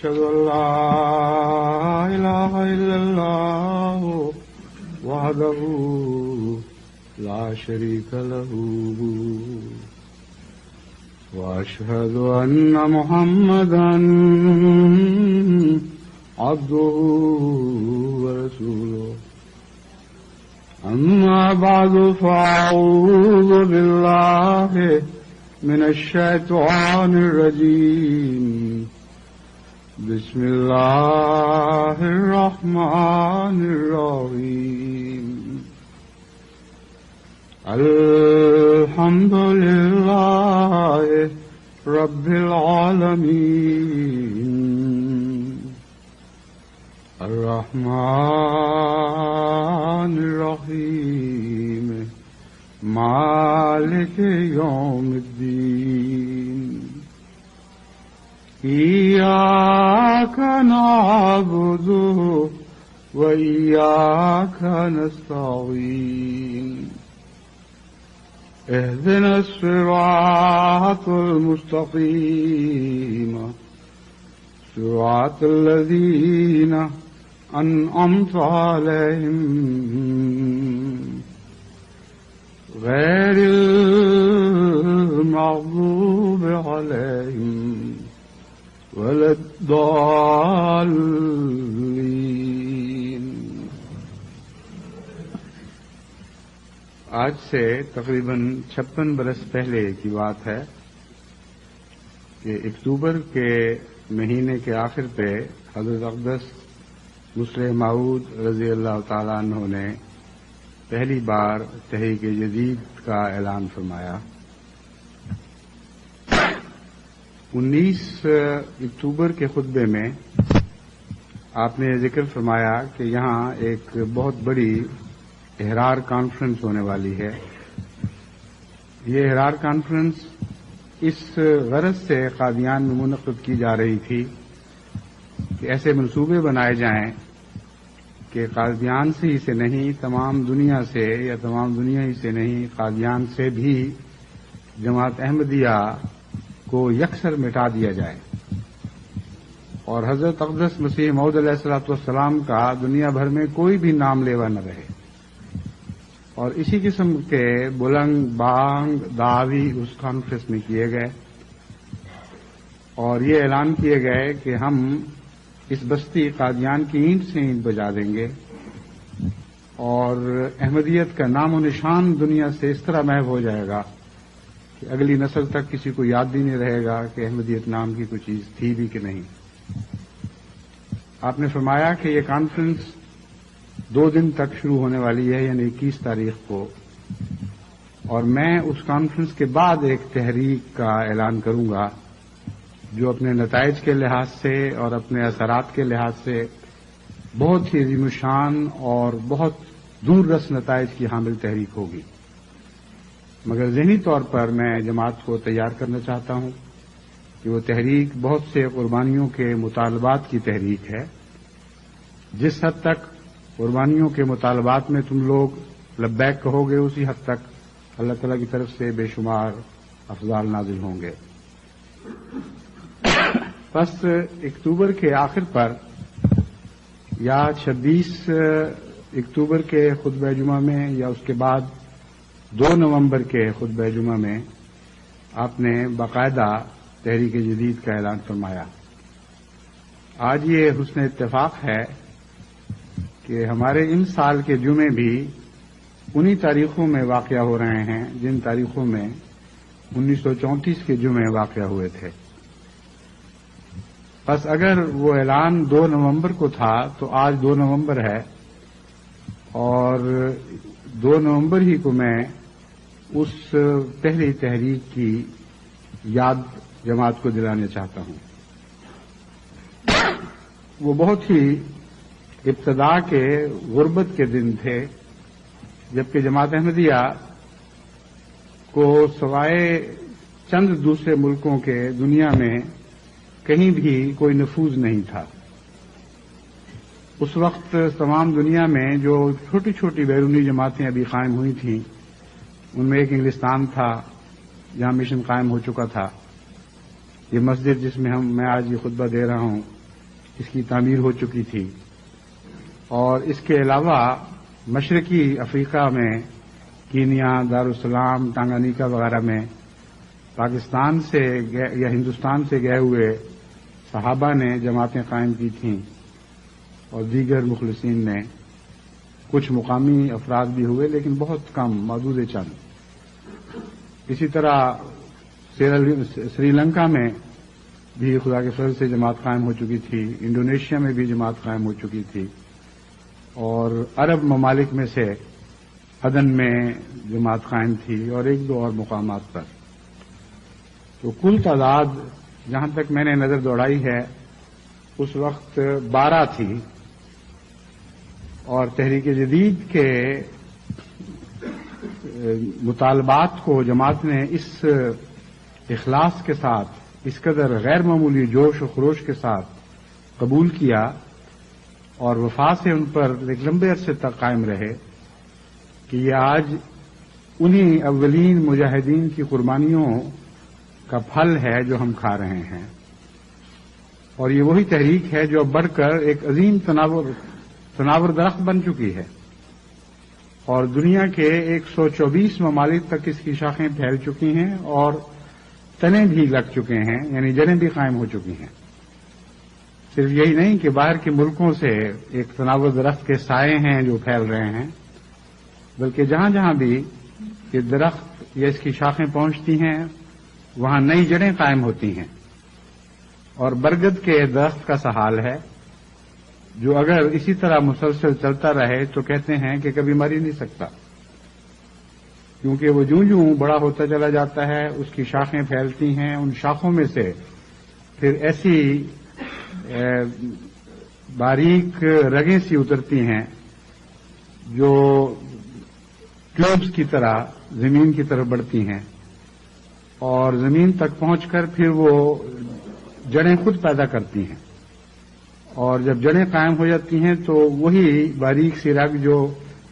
أشهد أن لا إله إلا الله وحده لا شريك له وأشهد أن محمدا عبده ورسوله أما بعد فأعوذ بالله من الشيطان الرجيم بسم الله الرحمن الرحيم الحمد لله رب العالمين الرحمن الرحيم مالك يوم الدين إياك نعبد وإياك نستعين اهدنا الصراط المستقيم صراط الذين أنعمت عليهم غير المغضوب عليهم ولا الضالين. آج سے تقریباً 56 برس پہلے کی بات ہے کہ اکتوبر کے مہینے کے آخر پہ حضرت اقدس مسلح موعود رضی اللہ تعالیٰ عنہ نے پہلی بار تحریک جدید کا اعلان فرمایا. 19 اکتوبر کے خطبے میں آپ نے ذکر فرمایا کہ یہاں ایک بہت بڑی احرار کانفرنس ہونے والی ہے. یہ احرار کانفرنس اس غرض سے قادیان میں منعقد کی جا رہی تھی کہ ایسے منصوبے بنائے جائیں کہ قادیان سے ہی سے نہیں تمام دنیا سے یا تمام دنیا ہی سے نہیں قادیان سے بھی جماعت احمدیہ کو یکسر مٹا دیا جائے اور حضرت اقدس مسیح موعود علیہ الصلوۃ والسلام کا دنیا بھر میں کوئی بھی نام لیوا نہ رہے. اور اسی قسم کے بلند بانگ دعوی اس کانفرنس میں کیے گئے اور یہ اعلان کیے گئے کہ ہم اس بستی قادیان کی اینٹ سے اینٹ بجا دیں گے اور احمدیت کا نام و نشان دنیا سے اس طرح محو ہو جائے گا کہ اگلی نسل تک کسی کو یاد بھی نہیں رہے گا کہ احمدیت نام کی کوئی چیز تھی بھی کہ نہیں. آپ نے فرمایا کہ یہ کانفرنس 2 دن تک شروع ہونے والی ہے یعنی 21 تاریخ کو اور میں اس کانفرنس کے بعد ایک تحریک کا اعلان کروں گا جو اپنے نتائج کے لحاظ سے اور اپنے اثرات کے لحاظ سے بہت ہی عظیم الشان اور بہت دور رس نتائج کی حامل تحریک ہوگی. مگر ذہنی طور پر میں جماعت کو تیار کرنا چاہتا ہوں کہ وہ تحریک بہت سے قربانیوں کے مطالبات کی تحریک ہے. جس حد تک قربانیوں کے مطالبات میں تم لوگ لبیک کہو گے اسی حد تک اللہ تعالیٰ کی طرف سے بے شمار افضال نازل ہوں گے. بس اکتوبر کے آخر پر یا 26 اکتوبر کے خطبہ جمعہ میں یا اس کے بعد 2 نومبر کے خطبہ جمعہ میں آپ نے باقاعدہ تحریک جدید کا اعلان فرمایا. آج یہ حسن اتفاق ہے کہ ہمارے ان سال کے جمعے بھی انہی تاریخوں میں واقع ہو رہے ہیں جن تاریخوں میں 1934 کے جمعے واقع ہوئے تھے. بس اگر وہ اعلان 2 نومبر کو تھا تو آج 2 نومبر ہے اور 2 نومبر ہی کو میں اس پہلی تحریک کی یاد جماعت کو دلانا چاہتا ہوں. وہ بہت ہی ابتدا کے غربت کے دن تھے جبکہ جماعت احمدیہ کو سوائے چند دوسرے ملکوں کے دنیا میں کہیں بھی کوئی نفوذ نہیں تھا. اس وقت تمام دنیا میں جو چھوٹی چھوٹی بیرونی جماعتیں ابھی قائم ہوئی تھیں ان میں ایک انگلستان تھا جہاں مشن قائم ہو چکا تھا. یہ مسجد جس میں میں آج یہ خطبہ دے رہا ہوں اس کی تعمیر ہو چکی تھی، اور اس کے علاوہ مشرقی افریقہ میں کینیا، دارالسلام، ٹانگانیکا وغیرہ میں پاکستان سے یا ہندوستان سے گئے ہوئے صحابہ نے جماعتیں قائم کی تھیں، اور دیگر مخلصین نے، کچھ مقامی افراد بھی ہوئے لیکن بہت کم، محدود چند۔ اسی طرح سری لنکا میں بھی خدا کے فضل سے جماعت قائم ہو چکی تھی، انڈونیشیا میں بھی جماعت قائم ہو چکی تھی، اور عرب ممالک میں سے عدن میں جماعت قائم تھی، اور ایک دو اور مقامات پر۔ تو کل تعداد جہاں تک میں نے نظر دوڑائی ہے اس وقت 12 تھی، اور تحریک جدید کے مطالبات کو جماعت نے اس اخلاص کے ساتھ، اس قدر غیر معمولی جوش و خروش کے ساتھ قبول کیا، اور وفا سے ان پر ایک لمبے عرصے تک قائم رہے، کہ یہ آج انہی اولین مجاہدین کی قربانیوں کا پھل ہے جو ہم کھا رہے ہیں، اور یہ وہی تحریک ہے جو اب بڑھ کر ایک عظیم تناور درخت بن چکی ہے، اور دنیا کے 124 ممالک تک اس کی شاخیں پھیل چکی ہیں، اور تنے بھی لگ چکے ہیں، یعنی جڑیں بھی قائم ہو چکی ہیں۔ صرف یہی نہیں کہ باہر کے ملکوں سے ایک تناور درخت کے سائے ہیں جو پھیل رہے ہیں، بلکہ جہاں جہاں بھی یہ درخت یا اس کی شاخیں پہنچتی ہیں وہاں نئی جڑیں قائم ہوتی ہیں، اور برگد کے درخت کا سا حال ہے جو اگر اسی طرح مسلسل چلتا رہے تو کہتے ہیں کہ کبھی مر ہی نہیں سکتا، کیونکہ وہ جوں جوں بڑا ہوتا چلا جاتا ہے اس کی شاخیں پھیلتی ہیں، ان شاخوں میں سے پھر ایسی باریک رگیں سی اترتی ہیں جو ٹیوبز کی طرح زمین کی طرف بڑھتی ہیں، اور زمین تک پہنچ کر پھر وہ جڑیں خود پیدا کرتی ہیں، اور جب جڑیں قائم ہو جاتی ہیں تو وہی باریک سی رگ جو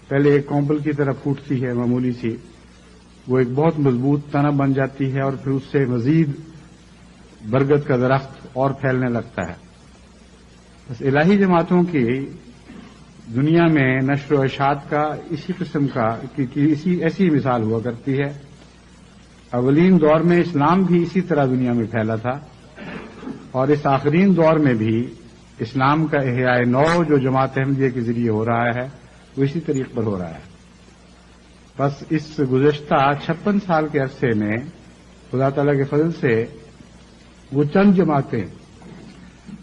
پہلے ایک کونپل کی طرف پھوٹتی ہے معمولی سی، وہ ایک بہت مضبوط تنا بن جاتی ہے، اور پھر اس سے مزید برگد کا درخت اور پھیلنے لگتا ہے۔ بس الہی جماعتوں کی دنیا میں نشر و اشاعت کا اسی قسم کا ایسی مثال ہوا کرتی ہے۔ اولین دور میں اسلام بھی اسی طرح دنیا میں پھیلا تھا، اور اس آخرین دور میں بھی اسلام کا احیاء نو جو جماعت احمدیہ کے ذریعے ہو رہا ہے وہ اسی طریق پر ہو رہا ہے۔ بس اس گزشتہ 56 سال کے عرصے میں خدا تعالی کے فضل سے وہ چند جماعتیں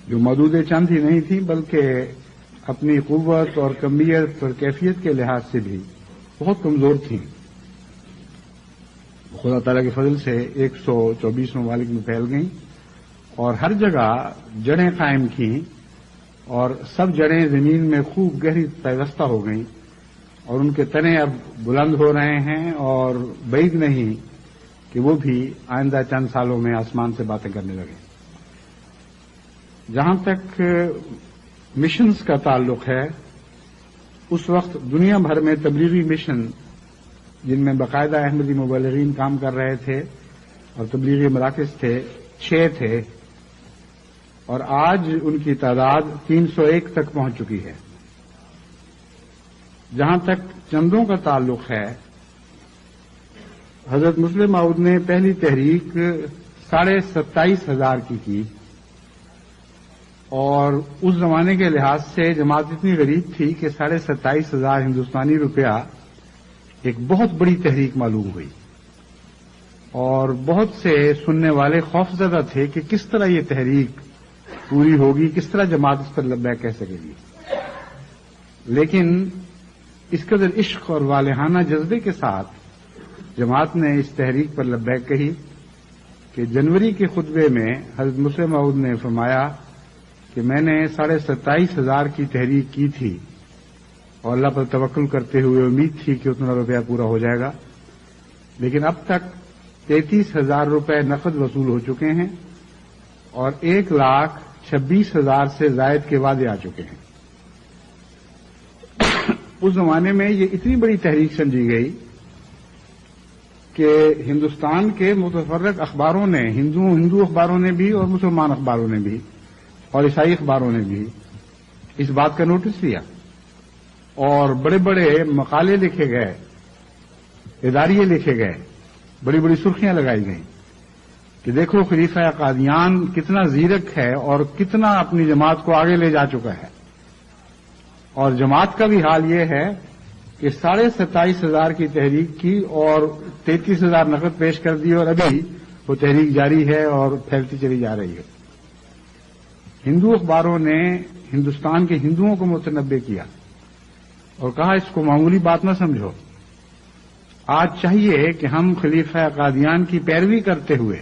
جو محدود چند ہی نہیں تھیں بلکہ اپنی قوت اور کمیت اور کیفیت کے لحاظ سے بھی بہت کمزور تھیں، خدا تعالی کے فضل سے 124 ممالک میں پھیل گئیں، اور ہر جگہ جڑیں قائم کیں، اور سب جڑیں زمین میں خوب گہری پیوستہ ہو گئیں، اور ان کے تنے اب بلند ہو رہے ہیں، اور بعید نہیں کہ وہ بھی آئندہ چند سالوں میں آسمان سے باتیں کرنے لگیں۔ جہاں تک مشنز کا تعلق ہے، اس وقت دنیا بھر میں تبلیغی مشن جن میں باقاعدہ احمدی مبلغین کام کر رہے تھے اور تبلیغی مراکز تھے 6 تھے، اور آج ان کی تعداد 301 تک پہنچ چکی ہے۔ جہاں تک چندوں کا تعلق ہے، حضرت مسلم ماؤد نے پہلی تحریک 27,500 کی، اور اس زمانے کے لحاظ سے جماعت اتنی غریب تھی کہ 27,500 ہندوستانی روپیہ ایک بہت بڑی تحریک معلوم ہوئی، اور بہت سے سننے والے خوفزدہ تھے کہ کس طرح یہ تحریک پوری ہوگی، کس طرح جماعت اس پر لبیک کہہ سکے گی۔ لیکن اس قدر عشق اور والہانہ جذبے کے ساتھ جماعت نے اس تحریک پر لبیک کہی کہ جنوری کے خطبے میں حضرت مسلم ماؤد نے فرمایا کہ میں نے 27,500 کی تحریک کی تھی، اور اللہ پر توکل کرتے ہوئے امید تھی کہ اتنا روپیہ پورا ہو جائے گا، لیکن اب تک 33,000 روپے نقد وصول ہو چکے ہیں، اور 1,26,000 سے زائد کے وعدے آ چکے ہیں۔ اس زمانے میں یہ اتنی بڑی تحریک سمجھی گئی کہ ہندوستان کے متفرق اخباروں نے، ہندو اخباروں نے بھی اور مسلمان اخباروں نے بھی اور عیسائی اخباروں نے بھی اس بات کا نوٹس لیا اور بڑے بڑے مقالے لکھے گئے، اداریے لکھے گئے، بڑی بڑی سرخیاں لگائی گئیں کہ دیکھو خلیفہ قادیان کتنا زیرک ہے اور کتنا اپنی جماعت کو آگے لے جا چکا ہے۔ اور جماعت کا بھی حال یہ ہے کہ 27,500 کی تحریک کی اور 33,000 نقد پیش کر دی اور ابھی وہ تحریک جاری ہے اور پھیلتی چلی جا رہی ہے۔ ہندو اخباروں نے ہندوستان کے ہندوؤں کو متنبع کیا اور کہا اس کو معمولی بات نہ سمجھو، آج چاہیے کہ ہم خلیفہ قادیان کی پیروی کرتے ہوئے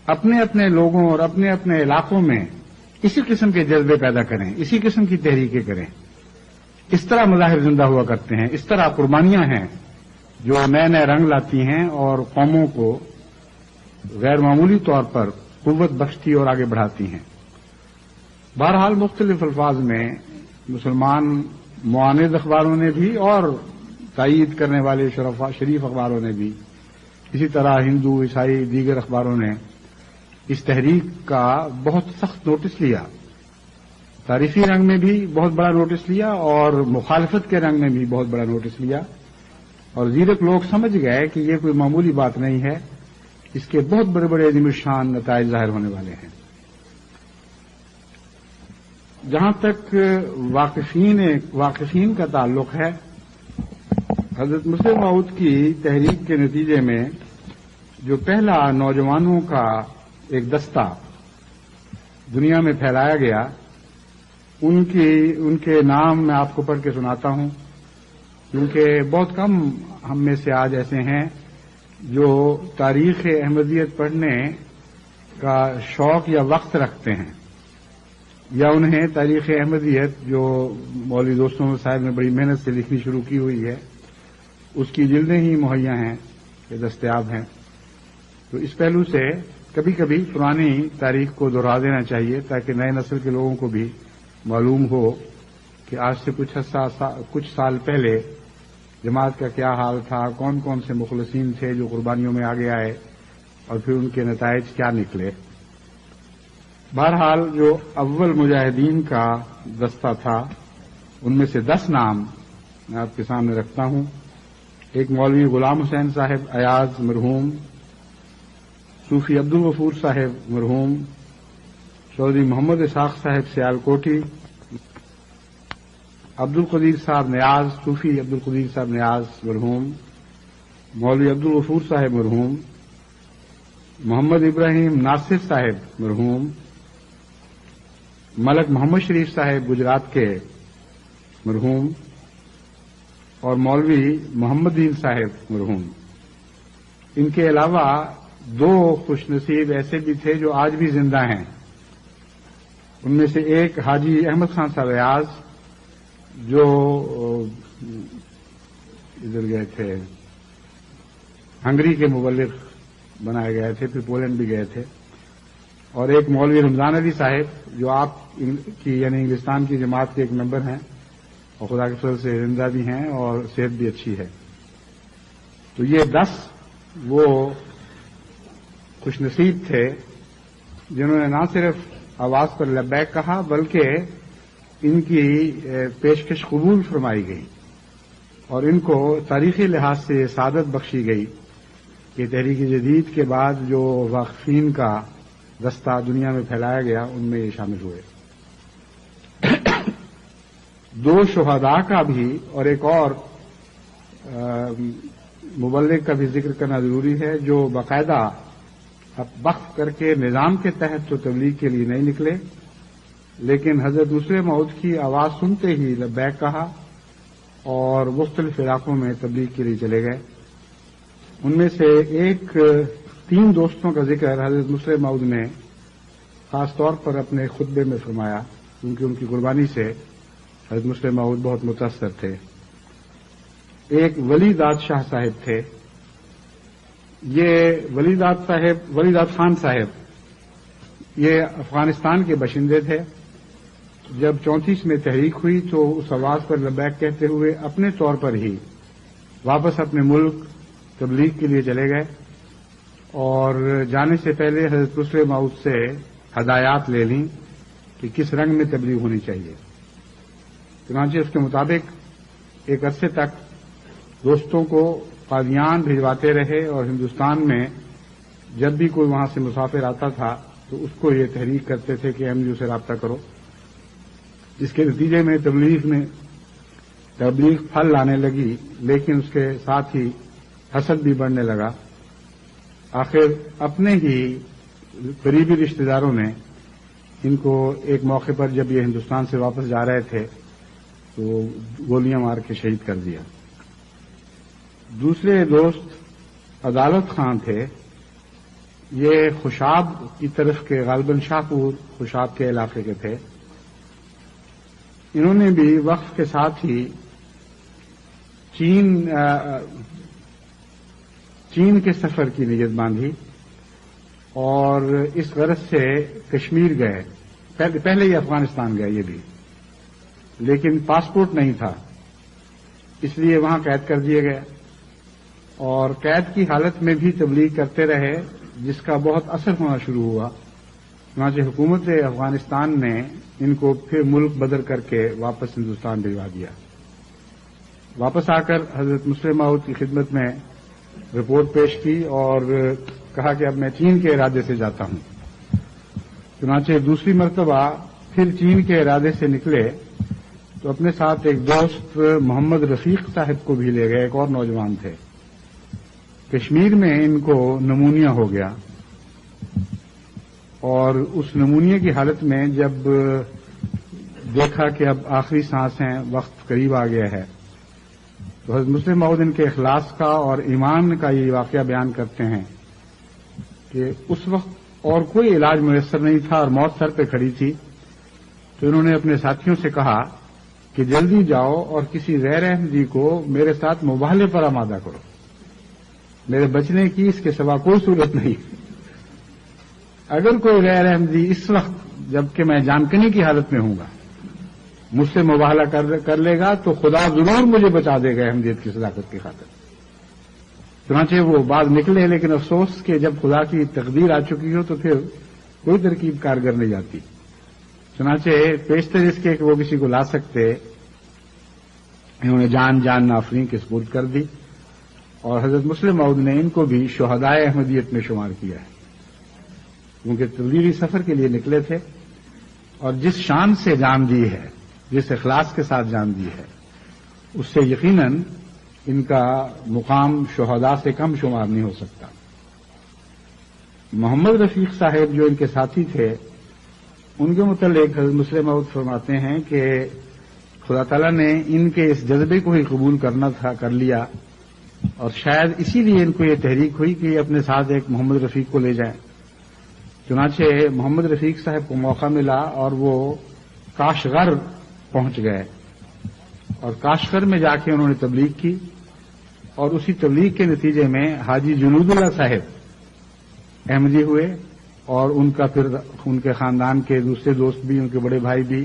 اپنے اپنے لوگوں اور اپنے اپنے علاقوں میں اسی قسم کے جذبے پیدا کریں، اسی قسم کی تحریکیں کریں۔ اس طرح مذاہب زندہ ہوا کرتے ہیں، اس طرح قربانیاں ہیں جو نئے نئے رنگ لاتی ہیں اور قوموں کو غیر معمولی طور پر قوت بخشتی اور آگے بڑھاتی ہیں۔ بہرحال مختلف الفاظ میں مسلمان معاند اخباروں نے بھی اور تائید کرنے والے شریف اخباروں نے بھی، اسی طرح ہندو، عیسائی، دیگر اخباروں نے اس تحریک کا بہت سخت نوٹس لیا، تاریخی رنگ میں بھی بہت بڑا نوٹس لیا اور مخالفت کے رنگ میں بھی بہت بڑا نوٹس لیا، اور زیرک لوگ سمجھ گئے کہ یہ کوئی معمولی بات نہیں ہے، اس کے بہت بڑے بڑے عظیم الشان نتائج ظاہر ہونے والے ہیں۔ جہاں تک واقفین کا تعلق ہے، حضرت مسلم موعود کی تحریک کے نتیجے میں جو پہلا نوجوانوں کا ایک دستہ دنیا میں پھیلایا گیا، ان کے نام میں آپ کو پڑھ کے سناتا ہوں، کیونکہ بہت کم ہم میں سے آج ایسے ہیں جو تاریخ احمدیت پڑھنے کا شوق یا وقت رکھتے ہیں، یا انہیں تاریخ احمدیت جو مولوی دوستوں صاحب نے بڑی محنت سے لکھنی شروع کی ہوئی ہے اس کی جلدیں ہی مہیا ہیں کہ دستیاب ہیں۔ تو اس پہلو سے کبھی کبھی پرانی تاریخ کو دہرا دینا چاہیے تاکہ نئے نسل کے لوگوں کو بھی معلوم ہو کہ آج سے کچھ سال پہلے جماعت کا کیا حال تھا، کون کون سے مخلصین تھے جو قربانیوں میں آگے آئے اور پھر ان کے نتائج کیا نکلے۔ بہرحال جو اول مجاہدین کا دستہ تھا ان میں سے 10 نام میں آپ کے سامنے رکھتا ہوں۔ ایک مولوی غلام حسین صاحب ایاز مرحوم، صوفی عبدالغفور صاحب مرحوم، چودھری محمد اسحاق صاحب سیال کوٹھی، عبدالقدیر صاحب نیاز، صوفی عبدالقدیر صاحب نیاز مرحوم، مولوی عبدالغفور صاحب مرحوم، محمد ابراہیم ناصر صاحب مرحوم، ملک محمد شریف صاحب گجرات کے مرحوم، اور مولوی محمد دین صاحب مرحوم۔ ان کے علاوہ 2 خوش نصیب ایسے بھی تھے جو آج بھی زندہ ہیں۔ ان میں سے ایک حاجی احمد خان صاحب ایاز جو ادھر گئے تھے، ہنگری کے مبلغ بنائے گئے تھے، پھر پولینڈ بھی گئے تھے، اور ایک مولوی رمضان علی صاحب جو آپ کی یعنی انگلستان کی جماعت کے ایک ممبر ہیں اور خدا کے فضل سے زندہ بھی ہیں اور صحت بھی اچھی ہے۔ تو یہ 10 وہ خوش نصیب تھے جنہوں نے نہ صرف آواز پر لبیک کہا بلکہ ان کی پیشکش قبول فرمائی گئی اور ان کو تاریخی لحاظ سے سعادت بخشی گئی کہ تحریک جدید کے بعد جو واقفین کا دستہ دنیا میں پھیلایا گیا ان میں یہ شامل ہوئے۔ 2 شہداء کا بھی اور ایک اور مبلغ کا بھی ذکر کرنا ضروری ہے جو باقاعدہ وقف کر کے نظام کے تحت تو تبلیغ کے لیے نہیں نکلے، لیکن حضرت مسلم موعود کی آواز سنتے ہی لبیک کہا اور مختلف علاقوں میں تبلیغ کے لیے چلے گئے۔ ان میں سے 3 دوستوں کا ذکر حضرت مسلم موعود نے خاص طور پر اپنے خطبے میں فرمایا کیونکہ ان کی قربانی سے حضرت مسلم موعود بہت متاثر تھے۔ ایک ولی داد شاہ صاحب تھے، یہ ولی داد خان صاحب یہ افغانستان کے باشندے تھے۔ جب 34 میں تحریک ہوئی تو اس آواز پر لبیک کہتے ہوئے اپنے طور پر ہی واپس اپنے ملک تبلیغ کے لیے چلے گئے اور جانے سے پہلے حضرت مسلم موعود سے ہدایات لے لیں کہ کس رنگ میں تبلیغ ہونی چاہیے۔ چنانچہ اس کے مطابق ایک عرصے تک دوستوں کو قادیان بھجواتے رہے اور ہندوستان میں جب بھی کوئی وہاں سے مسافر آتا تھا تو اس کو یہ تحریک کرتے تھے کہ احمدیوں سے رابطہ کرو، جس کے نتیجے میں تبلیغ پھل لانے لگی، لیکن اس کے ساتھ ہی حسد بھی بڑھنے لگا۔ آخر اپنے ہی قریبی رشتہ داروں نے ان کو ایک موقع پر جب یہ ہندوستان سے واپس جا رہے تھے تو گولیاں مار کے شہید کر دیا۔ دوسرے دوست عدالت خان تھے، یہ خوشاب کی طرف کے غالباً شاہپور خوشاب کے علاقے کے تھے۔ انہوں نے بھی وقت کے ساتھ ہی چین کے سفر کی نیت باندھی اور اس غرض سے کشمیر گئے۔ پہلے ہی افغانستان گئے یہ بھی، لیکن پاسپورٹ نہیں تھا، اس لیے وہاں قید کر دیے گئے اور قید کی حالت میں بھی تبلیغ کرتے رہے، جس کا بہت اثر ہونا شروع ہوا۔ چنانچہ حکومت افغانستان نے ان کو پھر ملک بدر کر کے واپس ہندوستان بھجوا دیا۔ واپس آ کر حضرت مسلم موعود کی خدمت میں رپورٹ پیش کی اور کہا کہ اب میں چین کے ارادے سے جاتا ہوں۔ چنانچہ دوسری مرتبہ پھر چین کے ارادے سے نکلے تو اپنے ساتھ ایک دوست محمد رفیق صاحب کو بھی لے گئے، ایک اور نوجوان تھے۔ کشمیر میں ان کو نمونیا ہو گیا اور اس نمونیا کی حالت میں جب دیکھا کہ اب آخری سانس ہیں، وقت قریب آ گیا ہے، تو حضرت مسلم موعود ان کے اخلاص کا اور ایمان کا یہ واقعہ بیان کرتے ہیں کہ اس وقت اور کوئی علاج میسر نہیں تھا اور موت سر پہ کھڑی تھی، تو انہوں نے اپنے ساتھیوں سے کہا کہ جلدی جاؤ اور کسی غیر احمدی کو میرے ساتھ مباہلے پر آمادہ کرو، میرے بچنے کی اس کے سوا کوئی صورت نہیں۔ اگر کوئی غیر احمدی اس وقت جبکہ میں جان کنی کی حالت میں ہوں گا مجھ سے مباہلہ کر لے گا تو خدا ضرور مجھے بچا دے گا احمدیت کی صداقت کی خاطر۔ چنانچہ وہ بعد نکلے، لیکن افسوس کہ جب خدا کی تقدیر آ چکی ہو تو پھر کوئی ترکیب کارگر نہیں جاتی۔ چنانچہ پیشتر اس کے کہ وہ کسی کو لا سکتے، انہوں نے جان نافرین کے سپرد کر دی اور حضرت مسلم موعود نے ان کو بھی شہدائے احمدیت میں شمار کیا ہے، کیونکہ تبلیغی سفر کے لیے نکلے تھے اور جس شان سے جان دی ہے، جس اخلاص کے ساتھ جان دی ہے، اس سے یقیناً ان کا مقام شہداء سے کم شمار نہیں ہو سکتا۔ محمد رفیق صاحب جو ان کے ساتھی تھے، ان کے متعلق حضرت مسلم موعود فرماتے ہیں کہ خدا تعالیٰ نے ان کے اس جذبے کو ہی قبول کر لیا اور شاید اسی لیے ان کو یہ تحریک ہوئی کہ یہ اپنے ساتھ ایک محمد رفیق کو لے جائیں۔ چنانچہ محمد رفیق صاحب کو موقع ملا اور وہ کاشغر پہنچ گئے اور کاشغر میں جا کے انہوں نے تبلیغ کی اور اسی تبلیغ کے نتیجے میں حاجی جنود اللہ صاحب احمدی ہوئے اور ان کا پھر ان کے خاندان کے دوسرے دوست بھی، ان کے بڑے بھائی بھی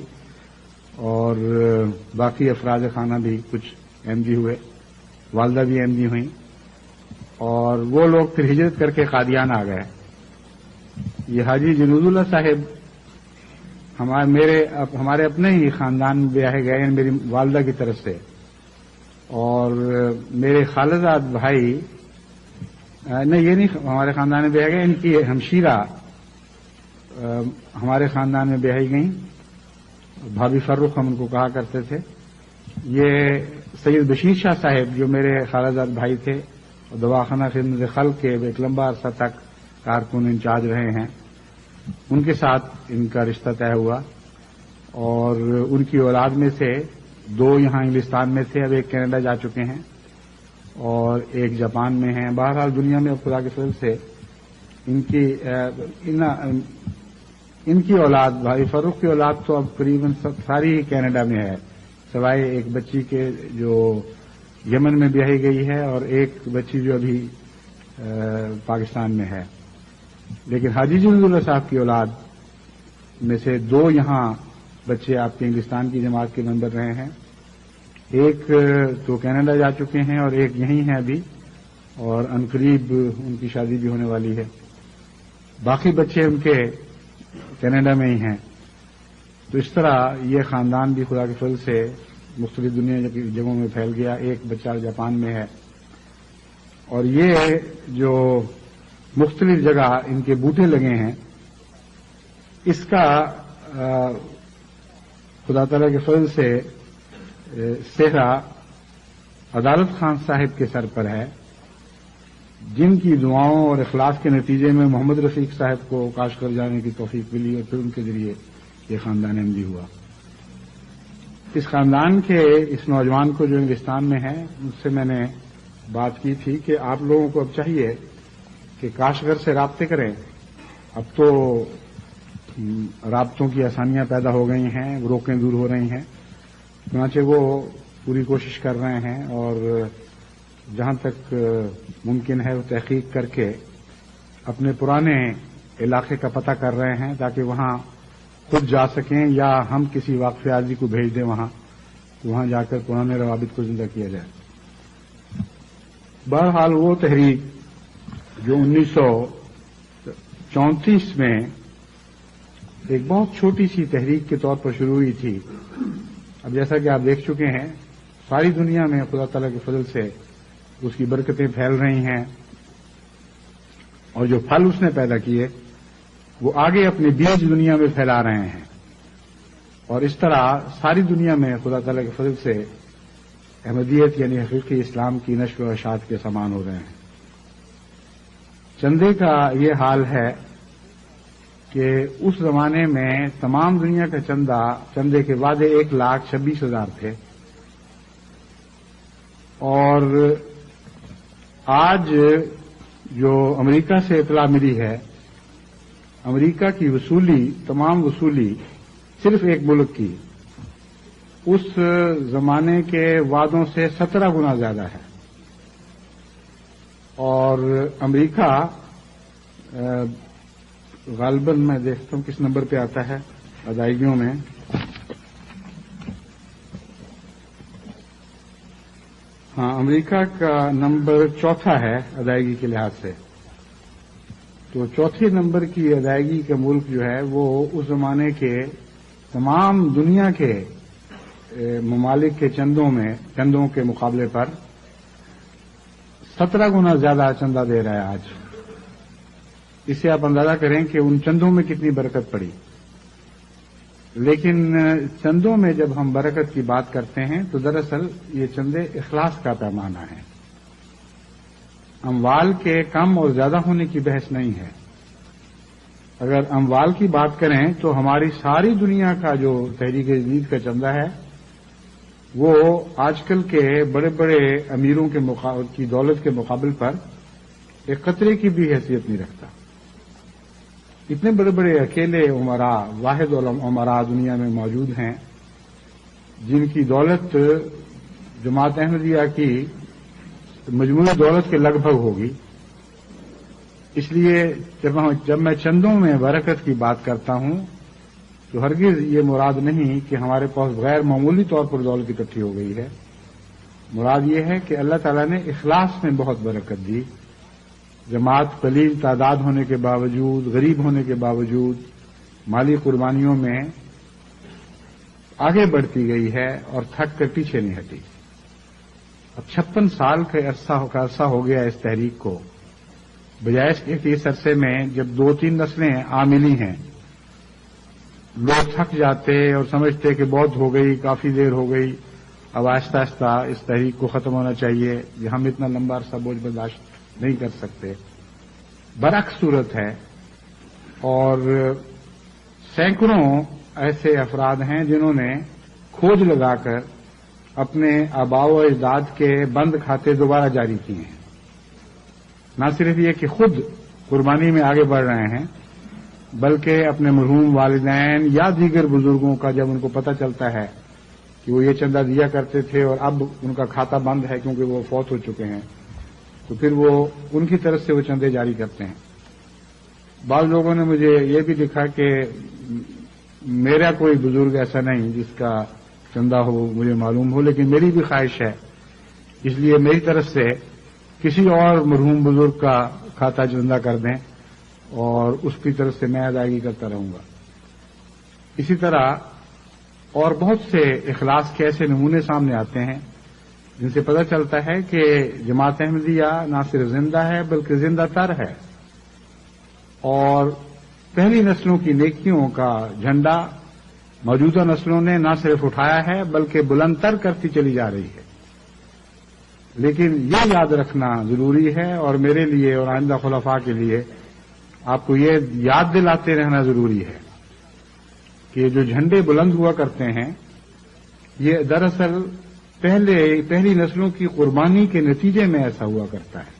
اور باقی افراد خانہ بھی کچھ احمدی ہوئے، والدہ بھی احمدی ہوئیں اور وہ لوگ پھر ہجرت کر کے قادیان آ گئے۔ یہ حاجی جنود اللہ صاحب ہمارے اپنے ہی خاندان میں بیاہے گئے ہیں، میری والدہ کی طرف سے، اور میرے خالزاد بھائی نہیں، یہ نہیں ہمارے خاندان میں بیاہے گئے، ان کی ہمشیرہ ہمارے خاندان میں بیاہی گئیں، بھابھی فرخ ہم ان کو کہا کرتے تھے۔ یہ سید بشیر شاہ صاحب جو میرے خالزاد بھائی تھے اور دواخانہ خدمت خلق کے ایک لمبا عرصہ تک کارکن انچارج رہے ہیں، ان کے ساتھ ان کا رشتہ طے ہوا اور ان کی اولاد میں سے 2 یہاں انگلستان میں تھے، اب ایک کینیڈا جا چکے ہیں اور ایک جاپان میں ہیں۔ بہرحال دنیا میں خدا کے فضل سے ان کی اولاد، بھائی فاروق کی اولاد تو اب قریباً ساری کینیڈا میں ہے، سوائے ایک بچی کے جو یمن میں بیاہی گئی ہے اور ایک بچی جو ابھی پاکستان میں ہے۔ لیکن حاجی جنود اللہ صاحب کی اولاد میں سے 2 یہاں بچے آپ کے انگلستان کی جماعت کے ممبر رہے ہیں، ایک تو کینیڈا جا چکے ہیں اور ایک یہیں ہیں ابھی، اور عنقریب ان کی شادی بھی ہونے والی ہے۔ باقی بچے ان کے کینیڈا میں ہی ہیں۔ تو اس طرح یہ خاندان بھی خدا کے فضل سے مختلف دنیا کی جگہوں میں پھیل گیا. ایک بچہ جاپان میں ہے اور یہ جو مختلف جگہ ان کے بوٹے لگے ہیں اس کا خدا تعالیٰ کے فضل سے سہرا عدالت خان صاحب کے سر پر ہے، جن کی دعاؤں اور اخلاص کے نتیجے میں محمد رفیق صاحب کو کاش کر جانے کی توفیق ملی اور پھر ان کے ذریعے یہ خاندان احمدی ہوا. اس خاندان کے اس نوجوان کو جو انگلستان میں ہے ان سے میں نے بات کی تھی کہ آپ لوگوں کو اب چاہیے کہ کاشغر سے رابطے کریں. اب تو رابطوں کی آسانیاں پیدا ہو گئی ہیں، روکیں دور ہو رہی ہیں، چنانچہ وہ پوری کوشش کر رہے ہیں اور جہاں تک ممکن ہے وہ تحقیق کر کے اپنے پرانے علاقے کا پتہ کر رہے ہیں تاکہ وہاں خود جا سکیں یا ہم کسی واقف عارضی کو بھیج دیں وہاں جا کر پرانے روابط کو زندہ کیا جائے. بہرحال وہ تحریک جو 1934 میں ایک بہت چھوٹی سی تحریک کے طور پر شروع ہوئی تھی، اب جیسا کہ آپ دیکھ چکے ہیں ساری دنیا میں خدا تعالیٰ کے فضل سے اس کی برکتیں پھیل رہی ہیں اور جو پھل اس نے پیدا کیے وہ آگے اپنے بیج دنیا میں پھیلا رہے ہیں اور اس طرح ساری دنیا میں خدا تعالیٰ کے فضل سے احمدیت یعنی حقیقی اسلام کی نشر و اشاعت کے سامان ہو رہے ہیں. چندے کا یہ حال ہے کہ اس زمانے میں تمام دنیا کا چندے کے وعدے 1,26,000 تھے اور آج جو امریکہ سے اطلاع ملی ہے امریکہ کی تمام وصولی صرف ایک ملک کی اس زمانے کے وعدوں سے 17 گنا زیادہ ہے اور امریکہ غالباً میں دیکھتا ہوں کس نمبر پہ آتا ہے ادائیگیوں میں. ہاں، امریکہ کا نمبر 4 ہے ادائیگی کے لحاظ سے. تو 4 نمبر کی ادائیگی کا ملک جو ہے وہ اس زمانے کے تمام دنیا کے ممالک کے چندوں کے مقابلے پر 17 گنا زیادہ چندہ دے رہا ہے آج. اس سے آپ اندازہ کریں کہ ان چندوں میں کتنی برکت پڑی. لیکن چندوں میں جب ہم برکت کی بات کرتے ہیں تو دراصل یہ چندے اخلاص کا پیمانہ ہے. اموال کے کم اور زیادہ ہونے کی بحث نہیں ہے. اگر اموال کی بات کریں تو ہماری ساری دنیا کا جو تحریک جدید کا چندہ ہے وہ آج کل کے بڑے بڑے امیروں کی دولت کے مقابل پر ایک قطرے کی بھی حیثیت نہیں رکھتا. اتنے بڑے بڑے اکیلے عمراء واحد عمراء دنیا میں موجود ہیں جن کی دولت جماعت احمدیہ کی مجموعی دولت کے لگ بھگ ہوگی. اس لیے جب میں چندوں میں برکت کی بات کرتا ہوں تو ہرگز یہ مراد نہیں کہ ہمارے پاس غیر معمولی طور پر دولت اکٹھی ہو گئی ہے. مراد یہ ہے کہ اللہ تعالیٰ نے اخلاص میں بہت برکت دی. جماعت قلیل تعداد ہونے کے باوجود، غریب ہونے کے باوجود مالی قربانیوں میں آگے بڑھتی گئی ہے اور تھک کر پیچھے نہیں ہٹی. اب 56 سال کا عرصہ ہو گیا اس تحریک کو، بجائے اس کے اس عرصے میں جب 2-3 نسلیں آ ملی ہیں لوگ تھک جاتے اور سمجھتے کہ بہت ہو گئی، کافی دیر ہو گئی، اب آہستہ آہستہ اس تحریک کو ختم ہونا چاہیے، یہ ہم اتنا لمبا عرصہ بوجھ برداشت نہیں کر سکتے. برعکس صورت ہے اور سینکڑوں ایسے افراد ہیں جنہوں نے کھوج لگا کر اپنے آباء و اجداد کے بند کھاتے دوبارہ جاری کیے ہیں. نہ صرف یہ کہ خود قربانی میں آگے بڑھ رہے ہیں بلکہ اپنے مرحوم والدین یا دیگر بزرگوں کا جب ان کو پتہ چلتا ہے کہ وہ یہ چندہ دیا کرتے تھے اور اب ان کا کھاتہ بند ہے کیونکہ وہ فوت ہو چکے ہیں تو پھر وہ ان کی طرف سے وہ چندے جاری کرتے ہیں. بعض لوگوں نے مجھے یہ بھی لکھا کہ میرا کوئی بزرگ ایسا نہیں جس کا چندہ ہو مجھے معلوم ہو، لیکن میری بھی خواہش ہے اس لیے میری طرف سے کسی اور مرحوم بزرگ کا کھاتہ چندہ کر دیں اور اس کی طرف سے میں ادائیگی کرتا رہوں گا. اسی طرح اور بہت سے اخلاص کے ایسے نمونے سامنے آتے ہیں جن سے پتہ چلتا ہے کہ جماعت احمدیہ نہ صرف زندہ ہے بلکہ زندہ تر ہے، اور پہلی نسلوں کی نیکیوں کا جھنڈا موجودہ نسلوں نے نہ صرف اٹھایا ہے بلکہ بلند تر کرتی چلی جا رہی ہے۔ لیکن یہ یاد رکھنا ضروری ہے، اور میرے لیے اور آئندہ خلفاء کے لیے آپ کو یہ یاد دلاتے رہنا ضروری ہے کہ جو جھنڈے بلند ہوا کرتے ہیں یہ دراصل پہلی نسلوں کی قربانی کے نتیجے میں ایسا ہوا کرتا ہے،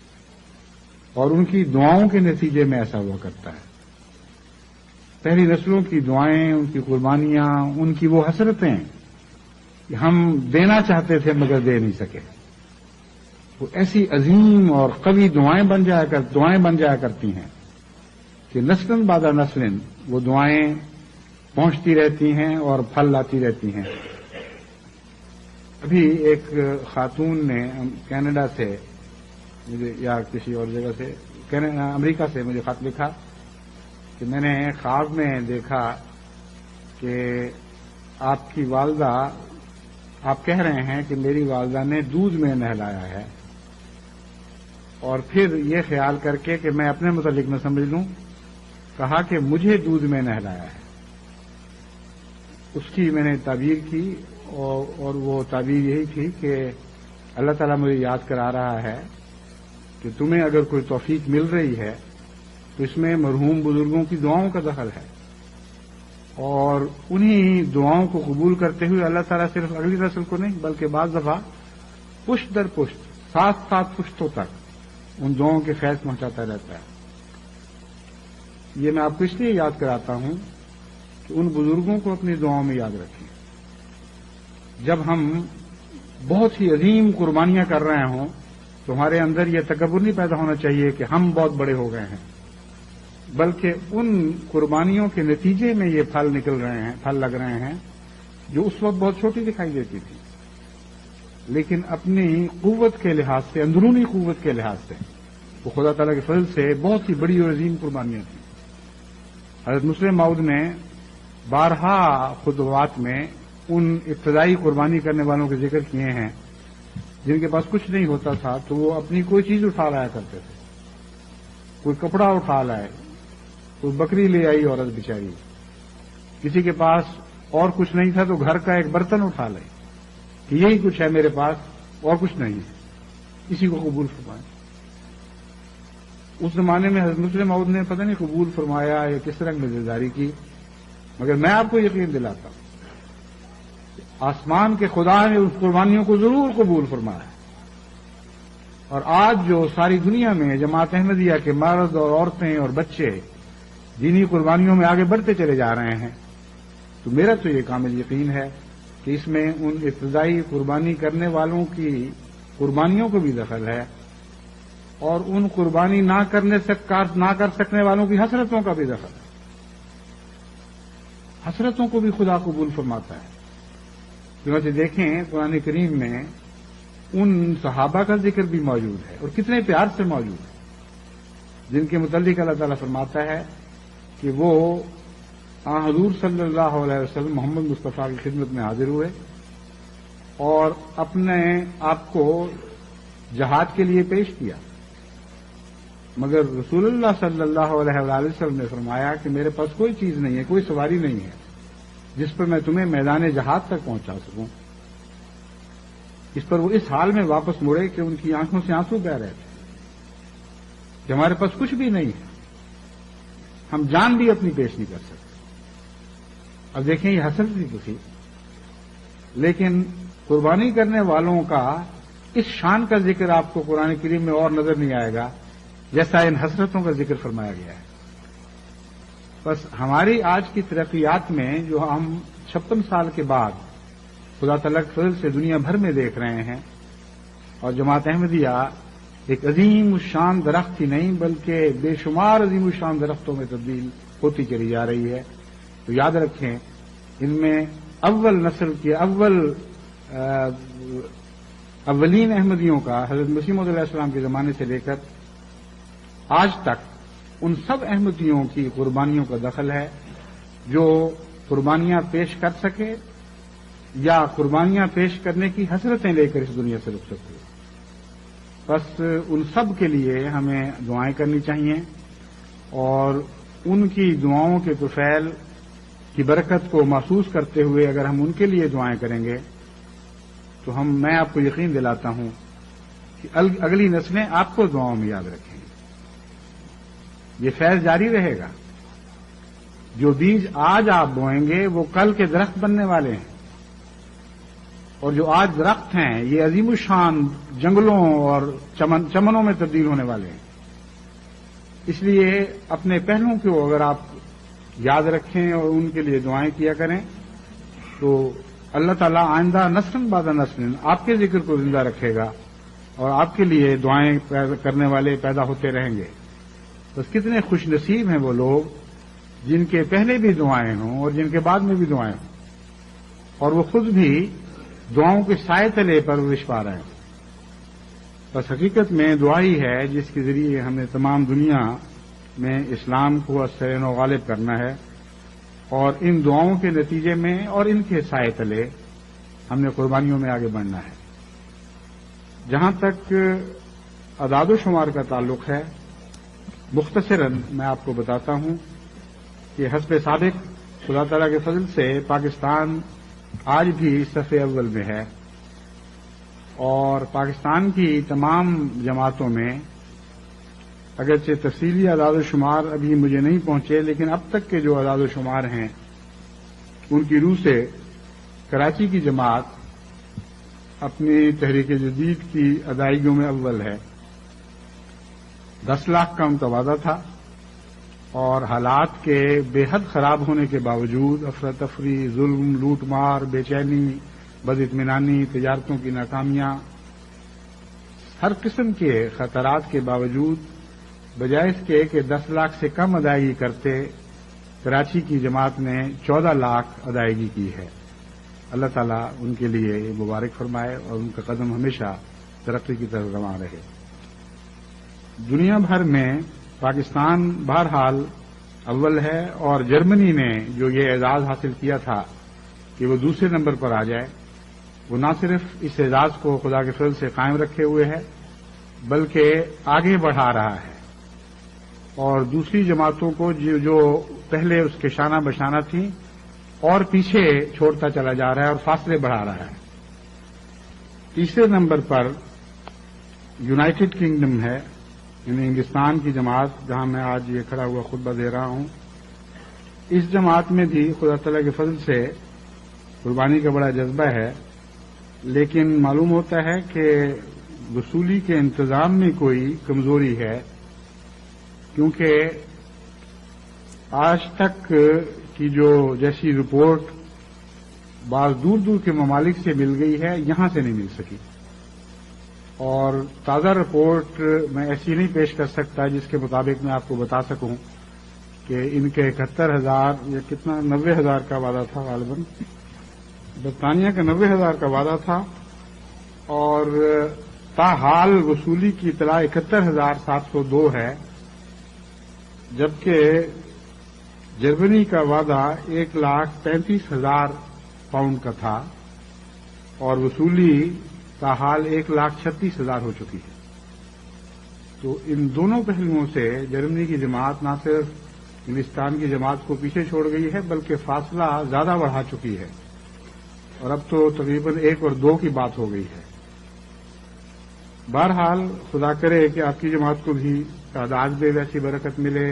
اور ان کی دعاؤں کے نتیجے میں ایسا ہوا کرتا ہے۔ پہلی نسلوں کی دعائیں، ان کی قربانیاں، ان کی وہ حسرتیں کہ ہم دینا چاہتے تھے مگر دے نہیں سکے، وہ ایسی عظیم اور قوی دعائیں بن جایا کرتی ہیں کہ نسلاً بعد نسلاً وہ دعائیں پہنچتی رہتی ہیں اور پھل لاتی رہتی ہیں۔ ابھی ایک خاتون نے کینیڈا سے مجھے یا کسی اور جگہ سے امریکہ سے مجھے خط لکھا کہ میں نے خواب میں دیکھا کہ آپ کی والدہ، آپ کہہ رہے ہیں کہ میری والدہ نے دودھ میں نہلایا ہے، اور پھر یہ خیال کر کے کہ میں اپنے متعلق نہ سمجھ لوں کہا کہ مجھے دودھ میں نہلایا ہے۔ اس کی میں نے تعبیر کی، اور وہ تعبیر یہی تھی کہ اللہ تعالیٰ مجھے یاد کرا رہا ہے کہ تمہیں اگر کوئی توفیق مل رہی ہے تو اس میں مرحوم بزرگوں کی دعاؤں کا دخل ہے، اور انہی دعاؤں کو قبول کرتے ہوئے اللہ تعالیٰ صرف اگلی نسل کو نہیں بلکہ بعض دفعہ پشت در پشت 7 پشتوں تک ان دعاؤں کے فیض پہنچاتا رہتا ہے۔ یہ میں آپ کو اس لیے یاد کراتا ہوں کہ ان بزرگوں کو اپنی دعاؤں میں یاد رکھیں۔ جب ہم بہت ہی عظیم قربانیاں کر رہے ہوں تو ہمارے اندر یہ تکبر نہیں پیدا ہونا چاہیے کہ ہم بہت بڑے ہو گئے ہیں، بلکہ ان قربانیوں کے نتیجے میں یہ پھل لگ رہے ہیں جو اس وقت بہت چھوٹی دکھائی دیتی تھی، لیکن اپنی قوت کے لحاظ سے، اندرونی قوت کے لحاظ سے وہ خدا تعالیٰ کے فضل سے بہت ہی بڑی اور عظیم قربانیاں تھیں۔ حضرت مسلم موعود نے بارہا خطبات میں ان ابتدائی قربانی کرنے والوں کے ذکر کیے ہیں جن کے پاس کچھ نہیں ہوتا تھا تو وہ اپنی کوئی چیز اٹھا لایا کرتے تھے، کوئی کپڑا اٹھا لائے، کوئی بکری لے آئی عورت بیچاری، کسی کے پاس اور کچھ نہیں تھا تو گھر کا ایک برتن اٹھا لائے کہ یہی کچھ ہے میرے پاس اور کچھ نہیں ہے، اسی کو قبول فرمائیں۔ اس زمانے میں حضرت مسلم موعود نے پتہ نہیں قبول فرمایا یا کس طرح مزیداری کی، مگر میں آپ کو یقین دلاتا ہوں آسمان کے خدا نے اس قربانیوں کو ضرور قبول فرمایا، اور آج جو ساری دنیا میں جماعت احمدیہ کے مرد اور عورتیں اور بچے دینی قربانیوں میں آگے بڑھتے چلے جا رہے ہیں، تو میرا تو یہ کامل یقین ہے کہ اس میں ان ابتدائی قربانی کرنے والوں کی قربانیوں کو بھی دخل ہے، اور ان قربانی نہ کر سکنے والوں کی حسرتوں کا بھی دخل ہے۔ حسرتوں کو بھی خدا قبول فرماتا ہے۔ چنانچہ دیکھیں قرآن کریم میں ان صحابہ کا ذکر بھی موجود ہے، اور کتنے پیار سے موجود ہے، جن کے متعلق اللہ تعالیٰ فرماتا ہے کہ وہ حضور صلی اللہ علیہ وسلم محمد مصطفیٰ کی خدمت میں حاضر ہوئے اور اپنے آپ کو جہاد کے لیے پیش کیا، مگر رسول اللہ صلی اللہ علیہ وآلہ وسلم نے فرمایا کہ میرے پاس کوئی چیز نہیں ہے، کوئی سواری نہیں ہے جس پر میں تمہیں میدان جہاد تک پہنچا سکوں۔ اس پر وہ اس حال میں واپس مڑے کہ ان کی آنکھوں سے آنسو بہہ رہے تھے کہ ہمارے پاس کچھ بھی نہیں ہے، ہم جان بھی اپنی پیش نہیں کر سکتے۔ اب دیکھیں یہ حسرت بھی تھی، لیکن قربانی کرنے والوں کا اس شان کا ذکر آپ کو قرآن کریم میں اور نظر نہیں آئے گا جیسا ان حسرتوں کا ذکر فرمایا گیا ہے۔ بس ہماری آج کی ترقیات میں جو ہم 56 سال کے بعد خدا تعالیٰ کے فضل سے دنیا بھر میں دیکھ رہے ہیں، اور جماعت احمدیہ ایک عظیم الشان درخت ہی نہیں بلکہ بے شمار عظیم الشان درختوں میں تبدیل ہوتی چلی جا رہی ہے، تو یاد رکھیں ان میں اول نسل کے اولین احمدیوں کا حضرت مسیح موعود علیہ السلام کے زمانے سے لے کر آج تک ان سب احمدیوں کی قربانیوں کا دخل ہے، جو قربانیاں پیش کر سکے یا قربانیاں پیش کرنے کی حسرتیں لے کر اس دنیا سے رخصت ہوئے. بس ان سب کے لیے ہمیں دعائیں کرنی چاہیے اور ان کی دعاؤں کے طفیل کی برکت کو محسوس کرتے ہوئے اگر ہم ان کے لیے دعائیں کریں گے تو میں آپ کو یقین دلاتا ہوں کہ اگلی نسلیں آپ کو دعاؤں میں یاد رکھیں گی. یہ فیض جاری رہے گا. جو بیج آج آپ بوئیں گے وہ کل کے درخت بننے والے ہیں، اور جو آج درخت ہیں یہ عظیم الشان جنگلوں اور چمنوں میں تبدیل ہونے والے ہیں. اس لیے اپنے پہلوؤں کو اگر آپ یاد رکھیں اور ان کے لیے دعائیں کیا کریں تو اللہ تعالیٰ آئندہ نسل بعد نسل آپ کے ذکر کو زندہ رکھے گا اور آپ کے لیے دعائیں کرنے والے پیدا ہوتے رہیں گے. بس کتنے خوش نصیب ہیں وہ لوگ جن کے پہلے بھی دعائیں ہوں اور جن کے بعد میں بھی دعائیں ہوں، اور وہ خود بھی دعاؤں کے سائے تلے پرورش پا رہے ہیں. بس حقیقت میں دعا ہی ہے جس کے ذریعے ہمیں تمام دنیا میں اسلام کو اثر و غالب کرنا ہے، اور ان دعاؤں کے نتیجے میں اور ان کے سائے تلے ہم نے قربانیوں میں آگے بڑھنا ہے. جہاں تک اعداد و شمار کا تعلق ہے، مختصراً میں آپ کو بتاتا ہوں کہ حسب سابق خدا تعالیٰ کے فضل سے پاکستان آج بھی صف اول میں ہے، اور پاکستان کی تمام جماعتوں میں اگرچہ تفصیلی اعداد و شمار ابھی مجھے نہیں پہنچے، لیکن اب تک کے جو اعداد و شمار ہیں ان کی روح سے کراچی کی جماعت اپنی تحریک جدید کی ادائیگیوں میں اول ہے. 10 لاکھ کا ان کا وعدہ تھا، اور حالات کے بے حد خراب ہونے کے باوجود، افراتفری، ظلم، لوٹ مار، بے چینی، بد اطمینانی، تجارتوں کی ناکامیاں، ہر قسم کے خطرات کے باوجود بجائے اس کے کہ 10 لاکھ سے کم ادائیگی کرتے، کراچی کی جماعت نے 14 لاکھ ادائیگی کی ہے. اللہ تعالیٰ ان کے لیے مبارک فرمائے اور ان کا قدم ہمیشہ ترقی کی طرف رواں رہے. دنیا بھر میں پاکستان بہرحال اول ہے، اور جرمنی نے جو یہ اعزاز حاصل کیا تھا کہ وہ دوسرے نمبر پر آ جائے، وہ نہ صرف اس اعزاز کو خدا کے فضل سے قائم رکھے ہوئے ہے بلکہ آگے بڑھا رہا ہے، اور دوسری جماعتوں کو جو پہلے اس کے شانہ بشانہ تھیں اور پیچھے چھوڑتا چلا جا رہا ہے اور فاصلے بڑھا رہا ہے. تیسرے نمبر پر یونائٹڈ کنگڈم ہے، یعنی انگلستان کی جماعت جہاں میں آج یہ کھڑا ہوا خطبہ دے رہا ہوں. اس جماعت میں بھی خدا تعالیٰ کے فضل سے قربانی کا بڑا جذبہ ہے، لیکن معلوم ہوتا ہے کہ وصولی کے انتظام میں کوئی کمزوری ہے، کیونکہ آج تک کی جو جیسی رپورٹ بعض دور دور کے ممالک سے مل گئی ہے یہاں سے نہیں مل سکی، اور تازہ رپورٹ میں ایسی نہیں پیش کر سکتا جس کے مطابق میں آپ کو بتا سکوں کہ ان کے 71,000 یا کتنا 90,000 کا وعدہ تھا، غالباً برطانیہ کا 90,000 کا وعدہ تھا، اور تاحال وصولی کی اطلاع 71,702 ہے، جبکہ جرمنی کا وعدہ 1,35,000 پاؤنڈ کا تھا اور وصولی تاحال 1,36,000 ہو چکی ہے. تو ان دونوں پہلوؤں سے جرمنی کی جماعت نہ صرف انگلستان کی جماعت کو پیچھے چھوڑ گئی ہے بلکہ فاصلہ زیادہ بڑھا چکی ہے، اور اب تو تقریباً 1 اور 2 کی بات ہو گئی ہے. بہرحال خدا کرے کہ آپ کی جماعت کو بھی تعداد میں ویسی برکت ملے،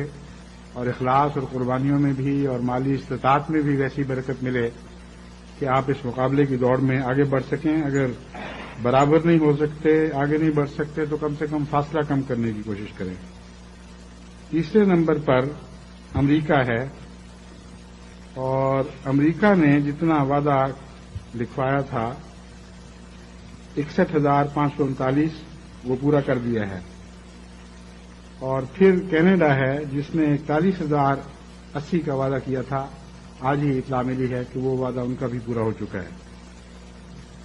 اور اخلاص اور قربانیوں میں بھی اور مالی استطاعت میں بھی ویسی برکت ملے کہ آپ اس مقابلے کی دوڑ میں آگے بڑھ سکیں. اگر برابر نہیں ہو سکتے، آگے نہیں بڑھ سکتے، تو کم سے کم فاصلہ کم کرنے کی کوشش کریں. تیسرے نمبر پر امریکہ ہے، اور امریکہ نے جتنا وعدہ لکھوایا تھا 61,539 وہ پورا کر دیا ہے. اور پھر کینیڈا ہے جس نے 41,080 کا وعدہ کیا تھا، آج ہی اطلاع ملی ہے کہ وہ وعدہ ان کا بھی پورا ہو چکا ہے.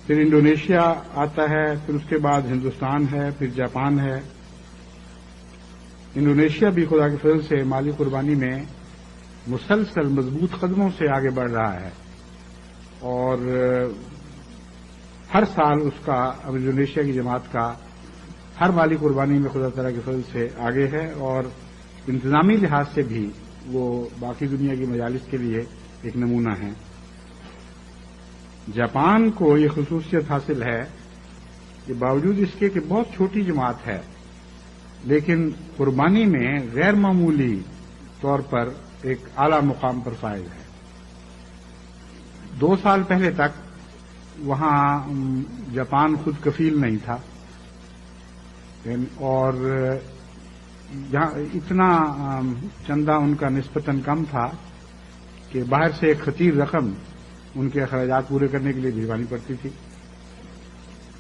پھر انڈونیشیا آتا ہے، پھر اس کے بعد ہندوستان ہے، پھر جاپان ہے. انڈونیشیا بھی خدا کے فضل سے مالی قربانی میں مسلسل مضبوط قدموں سے آگے بڑھ رہا ہے، اور ہر سال اس کا انڈونیشیا کی جماعت کا ہر مالی قربانی میں خدا تعالیٰ کے فضل سے آگے ہے، اور انتظامی لحاظ سے بھی وہ باقی دنیا کی مجالس کے لیے ایک نمونہ ہے۔ جاپان کو یہ خصوصیت حاصل ہے کہ باوجود اس کے کہ بہت چھوٹی جماعت ہے، لیکن قربانی میں غیر معمولی طور پر ایک اعلی مقام پر فائز ہے۔ 2 سال پہلے تک وہاں جاپان خود کفیل نہیں تھا، اور یہاں اتنا چندہ ان کا نسبتاً کم تھا کہ باہر سے ایک خطیر رقم ان کے اخراجات پورے کرنے کے لیے بھیجوانی پڑتی تھی،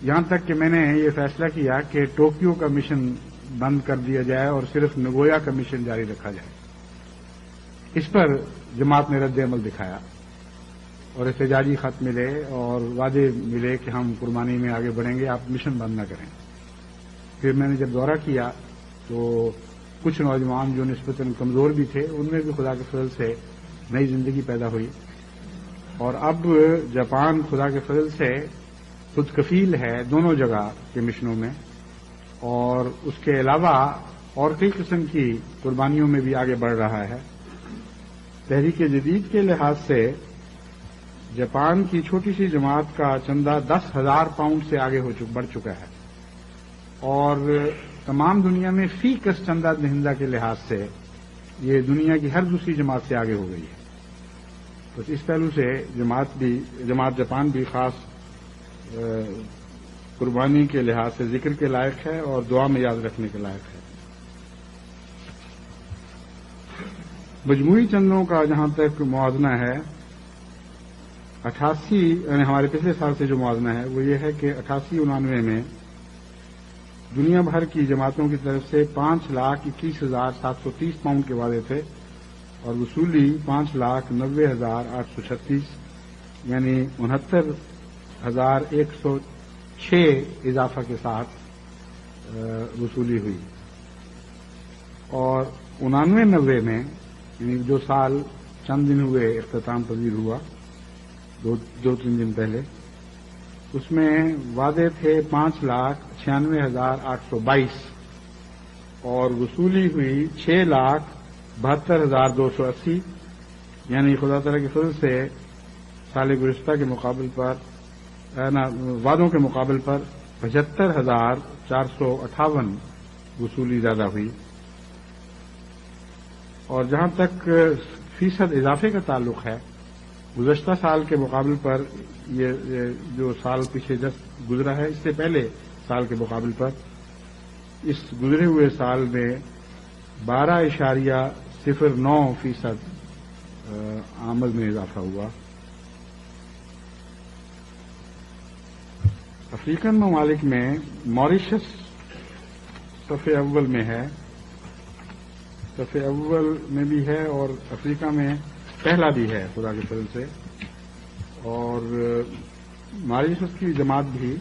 یہاں تک کہ میں نے یہ فیصلہ کیا کہ ٹوکیو کا مشن بند کر دیا جائے اور صرف نگویا کا مشن جاری رکھا جائے۔ اس پر جماعت نے رد عمل دکھایا اور احتجاجی خط ملے اور وعدے ملے کہ ہم قربانی میں آگے بڑھیں گے، آپ مشن بند نہ کریں۔ پھر میں نے جب دورہ کیا تو کچھ نوجوان جو نسبتاً کمزور بھی تھے، ان میں بھی خدا کے فضل سے نئی زندگی پیدا ہوئی، اور اب جاپان خدا کے فضل سے خود کفیل ہے دونوں جگہ کے مشنوں میں، اور اس کے علاوہ اور کئی قسم کی قربانیوں میں بھی آگے بڑھ رہا ہے۔ تحریک جدید کے لحاظ سے جاپان کی چھوٹی سی جماعت کا چندہ 10,000 پاؤنڈ سے آگے بڑھ چکا ہے، اور تمام دنیا میں فی کس چندہ دہندہ کے لحاظ سے یہ دنیا کی ہر دوسری جماعت سے آگے ہو گئی ہے۔ بس اس پہلو سے جماعت جاپان بھی خاص قربانی کے لحاظ سے ذکر کے لائق ہے اور دعا میں یاد رکھنے کے لائق ہے۔ مجموعی چندوں کا جہاں تک موازنہ ہے، 88 یعنی ہمارے پچھلے سال سے جو موازنہ ہے وہ یہ ہے کہ 88-89 میں دنیا بھر کی جماعتوں کی طرف سے 5,21,730 پاؤنڈ کے وعدے تھے، اور وصولی 5,90,836 یعنی 69,106 اضافہ کے ساتھ وصولی ہوئی، اور 89-90 میں یعنی جو سال چند دن ہوئے اختتام پذیر ہوا، 2-3 دن پہلے، اس میں وعدے تھے 5,96,822 اور وصولی ہوئی 6,72,280، یعنی خدا تعالیٰ کے فضل سے سال گزشتہ کے مقابل پر وعدوں کے مقابل پر 75,458 وصولی زیادہ ہوئی۔ اور جہاں تک فیصد اضافے کا تعلق ہے، گزشتہ سال کے مقابل پر یہ جو سال پیچھے گزرا ہے، اس سے پہلے سال کے مقابل پر اس گزرے ہوئے سال میں 12.09% آمد میں اضافہ ہوا۔ افریقن ممالک میں موریشس صفحے اول میں ہے، صفحے اول میں بھی ہے، اور افریقہ میں پہلا بھی ہے خدا کے فضل سے، اور موریشس کی جماعت بھی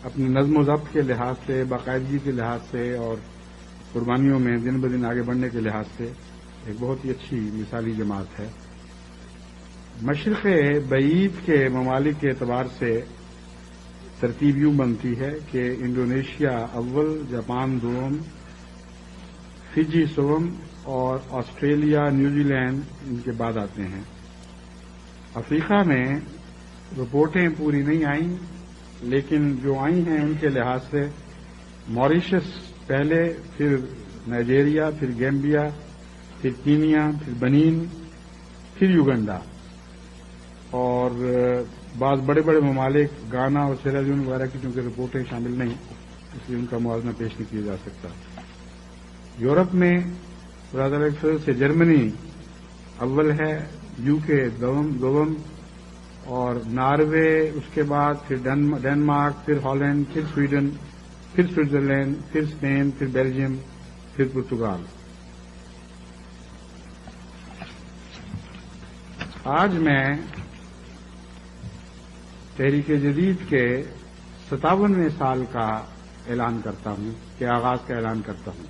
اپنے نظم و ضبط کے لحاظ سے، باقاعدگی کے لحاظ سے اور قربانیوں میں دن بدن آگے بڑھنے کے لحاظ سے ایک بہت ہی اچھی مثالی جماعت ہے۔ مشرق بعید کے ممالک کے اعتبار سے ترتیب یوں بنتی ہے کہ انڈونیشیا اول، جاپان دوم، فجی سوم اور آسٹریلیا، نیوزی لینڈ ان کے بعد آتے ہیں۔ افریقہ میں رپورٹیں پوری نہیں آئیں، لیکن جو آئی ہیں ان کے لحاظ سے موریشس پہلے، پھر نائجیریا، پھر گیمبیا، پھر کینیا، پھر بنین، پھر یوگنڈا، اور بعض بڑے بڑے ممالک گانا اور سیرالیون وغیرہ کی چونکہ رپورٹیں شامل نہیں، اس لیے ان کا موازنہ پیش نہیں کیا جا سکتا۔ یورپ میں خدا تعالیٰ کے فضل سے جرمنی اول ہے، یو کے دوم، اور ناروے اس کے بعد، پھر ڈنمارک، پھر ہالینڈ، پھر سویڈن، پھر سوئٹزرلینڈ، پھر اسپین، پھر بیلجیم، پھر پرتگال۔ آج میں تحریک جدید کے 57ویں سال کا اعلان کرتا ہوں، کہ آغاز کا اعلان کرتا ہوں،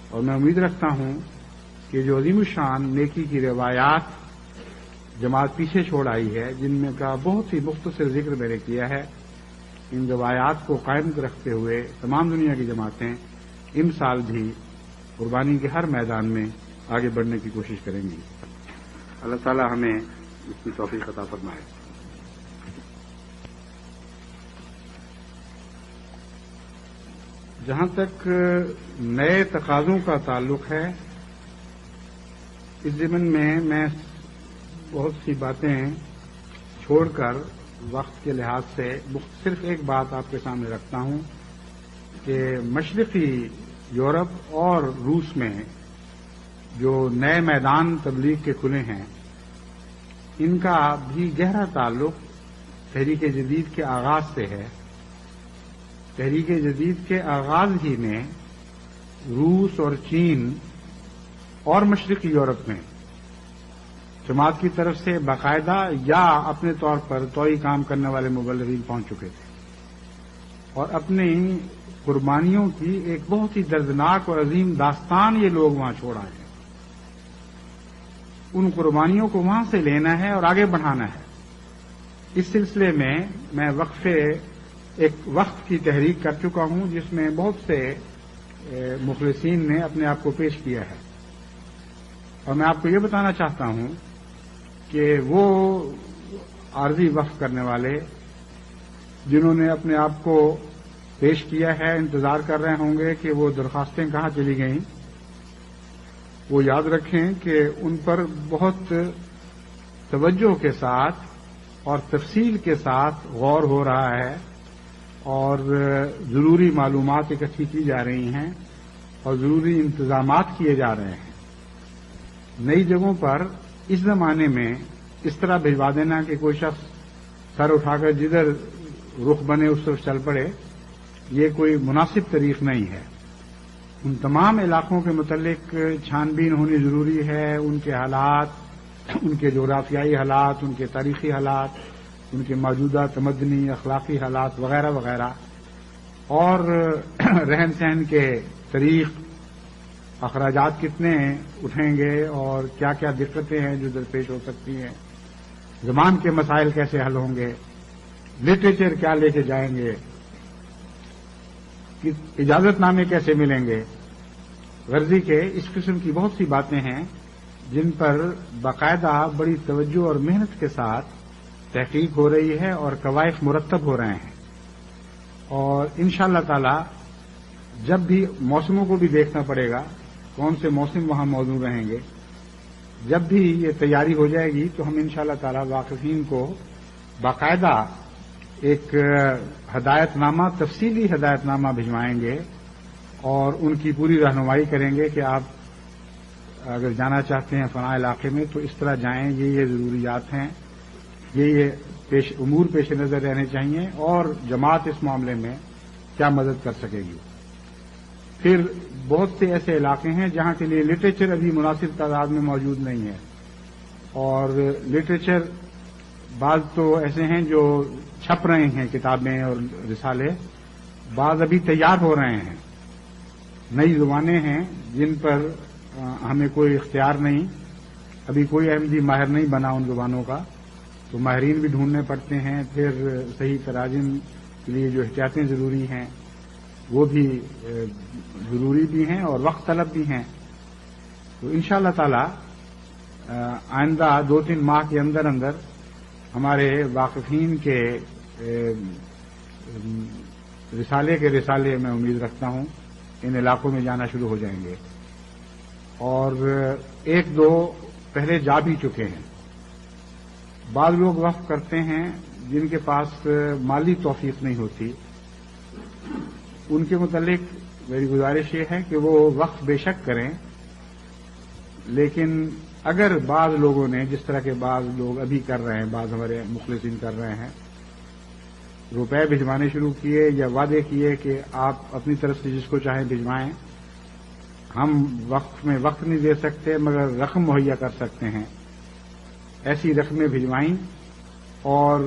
اور میں امید رکھتا ہوں کہ جو عظیم الشان نیکی کی روایات جماعت پیچھے چھوڑ آئی ہے، جن میں کا بہت ہی مختصر ذکر میں نے کیا ہے، ان روایات کو قائم رکھتے ہوئے تمام دنیا کی جماعتیں ان سال بھی قربانی کے ہر میدان میں آگے بڑھنے کی کوشش کریں گی۔ اللہ تعالی ہمیں اس کی توفیق عطا فرمائے۔ جہاں تک نئے تقاضوں کا تعلق ہے، اس ضمن میں بہت سی باتیں چھوڑ کر وقت کے لحاظ سے صرف ایک بات آپ کے سامنے رکھتا ہوں کہ مشرقی یورپ اور روس میں جو نئے میدان تبلیغ کے کھلے ہیں، ان کا بھی گہرا تعلق تحریک جدید کے آغاز سے ہے۔ تحریک جدید کے آغاز ہی میں روس اور چین اور مشرقی یورپ میں جماعت کی طرف سے باقاعدہ یا اپنے طور پر توئی کام کرنے والے مبلغین پہنچ چکے تھے اور اپنی قربانیوں کی ایک بہت ہی دردناک اور عظیم داستان یہ لوگ وہاں چھوڑ آئے ہیں۔ ان قربانیوں کو وہاں سے لینا ہے اور آگے بڑھانا ہے۔ اس سلسلے میں ایک وقت کی تحریک کر چکا ہوں، جس میں بہت سے مخلصین نے اپنے آپ کو پیش کیا ہے، اور میں آپ کو یہ بتانا چاہتا ہوں کہ وہ عارضی وقف کرنے والے جنہوں نے اپنے آپ کو پیش کیا ہے انتظار کر رہے ہوں گے کہ وہ درخواستیں کہاں چلی گئیں، وہ یاد رکھیں کہ ان پر بہت توجہ کے ساتھ اور تفصیل کے ساتھ غور ہو رہا ہے اور ضروری معلومات اکٹھی کی جا رہی ہیں اور ضروری انتظامات کیے جا رہے ہیں۔ نئی جگہوں پر اس زمانے میں اس طرح بھجوا دینا کہ کوئی شخص سر اٹھا کر جدھر رخ بنے اس طرف چل پڑے، یہ کوئی مناسب طریق نہیں ہے۔ ان تمام علاقوں کے متعلق چھان بین ہونی ضروری ہے، ان کے حالات، ان کے جغرافیائی حالات، ان کے تاریخی حالات، ان کے موجودہ تمدنی اخلاقی حالات وغیرہ وغیرہ، اور رہن سہن کے طریق، اخراجات کتنے اٹھیں گے اور کیا کیا دقتیں ہیں جو درپیش ہو سکتی ہیں، زبان کے مسائل کیسے حل ہوں گے، لٹریچر کیا لے کے جائیں گے، اجازت نامے کیسے ملیں گے، غرضی کے اس قسم کی بہت سی باتیں ہیں جن پر باقاعدہ بڑی توجہ اور محنت کے ساتھ تحقیق ہو رہی ہے اور قوائف مرتب ہو رہے ہیں۔ اور انشاءاللہ تعالی جب بھی موسموں کو بھی دیکھنا پڑے گا، کون سے موسم وہاں موجود رہیں گے، جب بھی یہ تیاری ہو جائے گی تو ہم انشاءاللہ تعالی واقفین کو باقاعدہ ایک ہدایت نامہ، تفصیلی ہدایت نامہ بھجوائیں گے اور ان کی پوری رہنمائی کریں گے کہ آپ اگر جانا چاہتے ہیں فلاں علاقے میں تو اس طرح جائیں، یہ ضروریات ہیں، یہ امور پیش نظر رہنے چاہیے اور جماعت اس معاملے میں کیا مدد کر سکے گی۔ پھر بہت سے ایسے علاقے ہیں جہاں کے لیے لٹریچر ابھی مناسب تعداد میں موجود نہیں ہے، اور لٹریچر بعض تو ایسے ہیں جو چھپ رہے ہیں کتابیں اور رسالے، بعض ابھی تیار ہو رہے ہیں، نئی زبانیں ہیں جن پر ہمیں کوئی اختیار نہیں، ابھی کوئی احمدی ماہر نہیں بنا ان زبانوں کا، تو ماہرین بھی ڈھونڈنے پڑتے ہیں، پھر صحیح تراجم کے لیے جو احتیاطیں ضروری ہیں وہ بھی ضروری بھی ہیں اور وقت طلب بھی ہیں۔ تو انشاءاللہ تعالی آئندہ 2-3 ماہ کے اندر اندر ہمارے واقفین کے رسالے میں امید رکھتا ہوں ان علاقوں میں جانا شروع ہو جائیں گے، اور 1-2 پہلے جا بھی چکے ہیں۔ بعض لوگ وقف کرتے ہیں جن کے پاس مالی توفیق نہیں ہوتی، ان کے متعلق میری گزارش یہ ہے کہ وہ وقف بے شک کریں، لیکن اگر بعض لوگوں نے، جس طرح کے بعض لوگ ابھی کر رہے ہیں، بعض ہمارے مخلصین کر رہے ہیں، روپے بھجوانے شروع کیے یا وعدے کیے کہ آپ اپنی طرف سے جس کو چاہیں بھجوائیں، ہم وقت میں وقت نہیں دے سکتے مگر رقم مہیا کر سکتے ہیں، ایسی رقمیں بھجوائیں، اور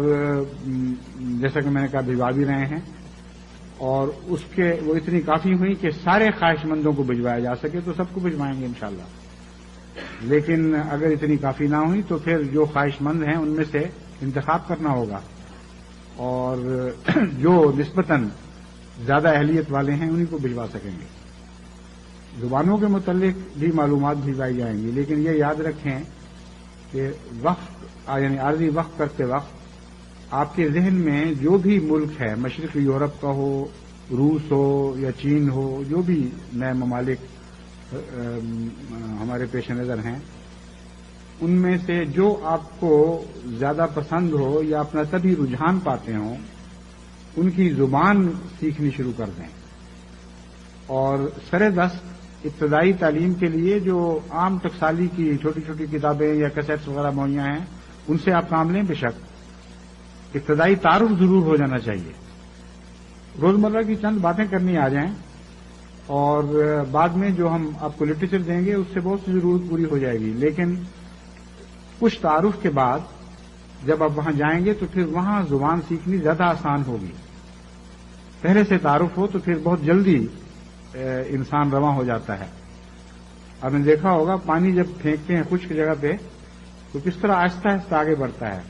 جیسا کہ میں نے کہا بھجوا بھی رہے ہیں، اور وہ اتنی کافی ہوئی کہ سارے خواہش مندوں کو بھجوایا جا سکے تو سب کو بھجوائیں گے انشاءاللہ۔ لیکن اگر اتنی کافی نہ ہوئی تو پھر جو خواہش مند ہیں ان میں سے انتخاب کرنا ہوگا، اور جو نسبتاً زیادہ اہلیت والے ہیں انہیں کو بھجوا سکیں گے۔ زبانوں کے متعلق بھی معلومات بھجوائی جائیں گی، لیکن یہ یاد رکھیں کہ وقت یعنی عارضی وقت کرتے وقت آپ کے ذہن میں جو بھی ملک ہے، مشرقی یورپ کا ہو، روس ہو یا چین ہو، جو بھی نئے ممالک ہمارے پیش نظر ہیں، ان میں سے جو آپ کو زیادہ پسند ہو یا اپنا تبھی رجحان پاتے ہوں، ان کی زبان سیکھنی شروع کر دیں، اور سر دست ابتدائی تعلیم کے لیے جو عام ٹکسالی کی چھوٹی چھوٹی کتابیں یا کیسٹس وغیرہ مہیا ہیں ان سے آپ کام لیں۔ بے شک ابتدائی تعارف ضرور ہو جانا چاہیے، روزمرہ کی چند باتیں کرنی آ جائیں، اور بعد میں جو ہم آپ کو لٹریچر دیں گے اس سے بہت سی ضرورت پوری ہو جائے گی، لیکن کچھ تعارف کے بعد جب آپ وہاں جائیں گے تو پھر وہاں زبان سیکھنی زیادہ آسان ہوگی۔ پہلے سے تعارف ہو تو پھر بہت جلدی انسان رواں ہو جاتا ہے۔ آپ نے دیکھا ہوگا پانی جب پھینکتے ہیں خشک جگہ پہ تو کس طرح آہستہ آہستہ آگے بڑھتا ہے،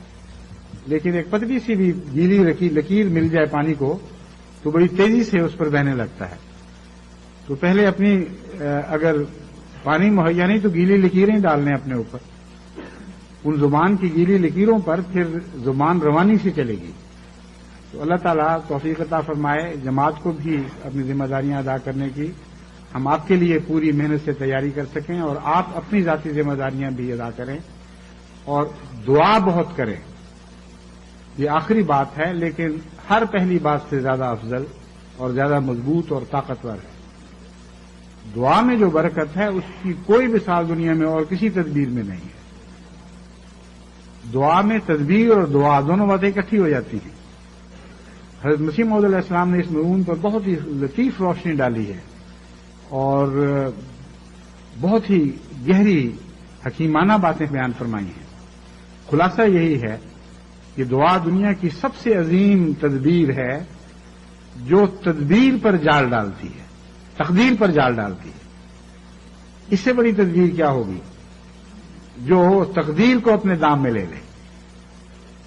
لیکن ایک پتلی سی بھی گیلی لکیر مل جائے پانی کو تو بڑی تیزی سے اس پر بہنے لگتا ہے۔ تو پہلے اپنی اگر پانی مہیا نہیں تو گیلی لکیریں ڈالنے اپنے اوپر، ان زبان کی گیلی لکیروں پر پھر زبان روانی سے چلے گی۔ تو اللہ تعالیٰ توفیق عطا فرمائے جماعت کو بھی اپنی ذمہ داریاں ادا کرنے کی، ہم آپ کے لیے پوری محنت سے تیاری کر سکیں، اور آپ اپنی ذاتی ذمہ داریاں بھی ادا کریں، اور دعا بہت کریں۔ یہ آخری بات ہے لیکن ہر پہلی بات سے زیادہ افضل اور زیادہ مضبوط اور طاقتور ہے۔ دعا میں جو برکت ہے اس کی کوئی مثال دنیا میں اور کسی تدبیر میں نہیں ہے۔ دعا میں تدبیر اور دعا دونوں باتیں اکٹھی ہو جاتی ہیں۔ حضرت مسیح موعود علیہ السلام نے اس مضمون پر بہت ہی لطیف روشنی ڈالی ہے اور بہت ہی گہری حکیمانہ باتیں بیان فرمائی ہیں۔ خلاصہ یہی ہے کہ دعا دنیا کی سب سے عظیم تدبیر ہے جو تدبیر پر جال ڈالتی ہے، تقدیر پر جال ڈالتی ہے۔ اس سے بڑی تدبیر کیا ہوگی جو تقدیر کو اپنے دام میں لے لے،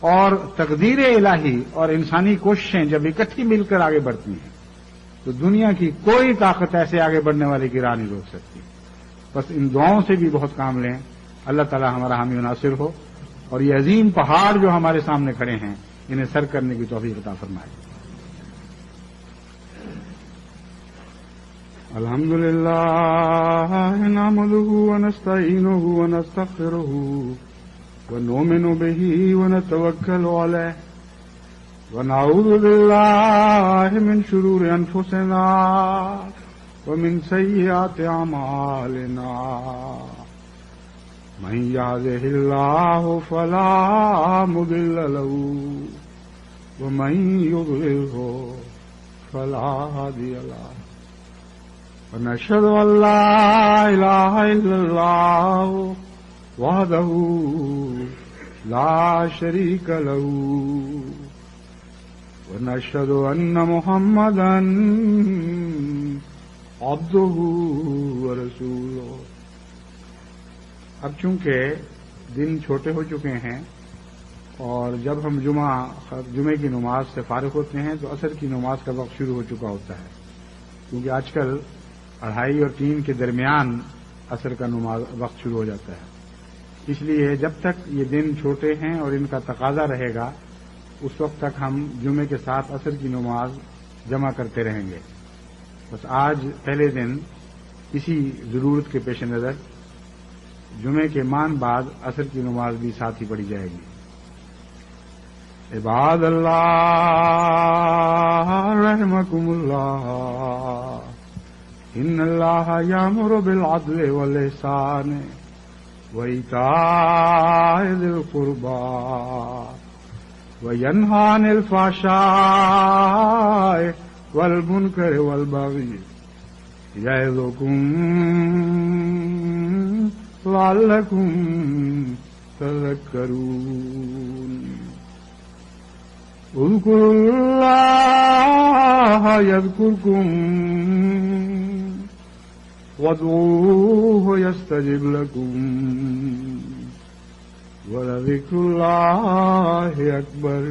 اور تقدیر الہی اور انسانی کوششیں جب اکٹھی مل کر آگے بڑھتی ہیں تو دنیا کی کوئی طاقت ایسے آگے بڑھنے والے کی راہ نہیں روک سکتی۔ بس ان دعاؤں سے بھی بہت کام لیں، اللہ تعالی ہمارا حامی و ناصر ہو، اور یہ عظیم پہاڑ جو ہمارے سامنے کھڑے ہیں انہیں سر کرنے کی توفیق عطا فرمائے۔ الحمد للہ نحمده ونستعینه ونستغفره ونؤمن به ونتوکل علیہ ونعوذ باللہ من شرور انفسنا ومن سیئات اعمالنا من يهده الله فلا مضل له ومن يضلله فلا هادي له ونشهد أن لا إله إلا الله وحده لا شريك له ونشهد أن محمدا عبده ورسوله۔ اب چونکہ دن چھوٹے ہو چکے ہیں اور جب ہم جمعے کی نماز سے فارغ ہوتے ہیں تو عصر کی نماز کا وقت شروع ہو چکا ہوتا ہے، کیونکہ آج کل 2:30 اور 3 کے درمیان عصر کا وقت شروع ہو جاتا ہے۔ اس لیے جب تک یہ دن چھوٹے ہیں اور ان کا تقاضا رہے گا اس وقت تک ہم جمعے کے ساتھ عصر کی نماز جمع کرتے رہیں گے۔ بس آج پہلے دن اسی ضرورت کے پیش نظر جمعے کے مان بعد عصر کی نماز بھی ساتھ ہی پڑھی جائے گی۔ عباد اللہ رحمکم اللہ ان اللہ یامر بالعدل والاحسان وایتاء ذی القربى وینہی عن الفحشاء والمنکر والبغی یعظکم لعلکم تذکرون۔ اذکروا اللہ یذکرکم وادعوه يستجب لكم ولذكر الله أكبر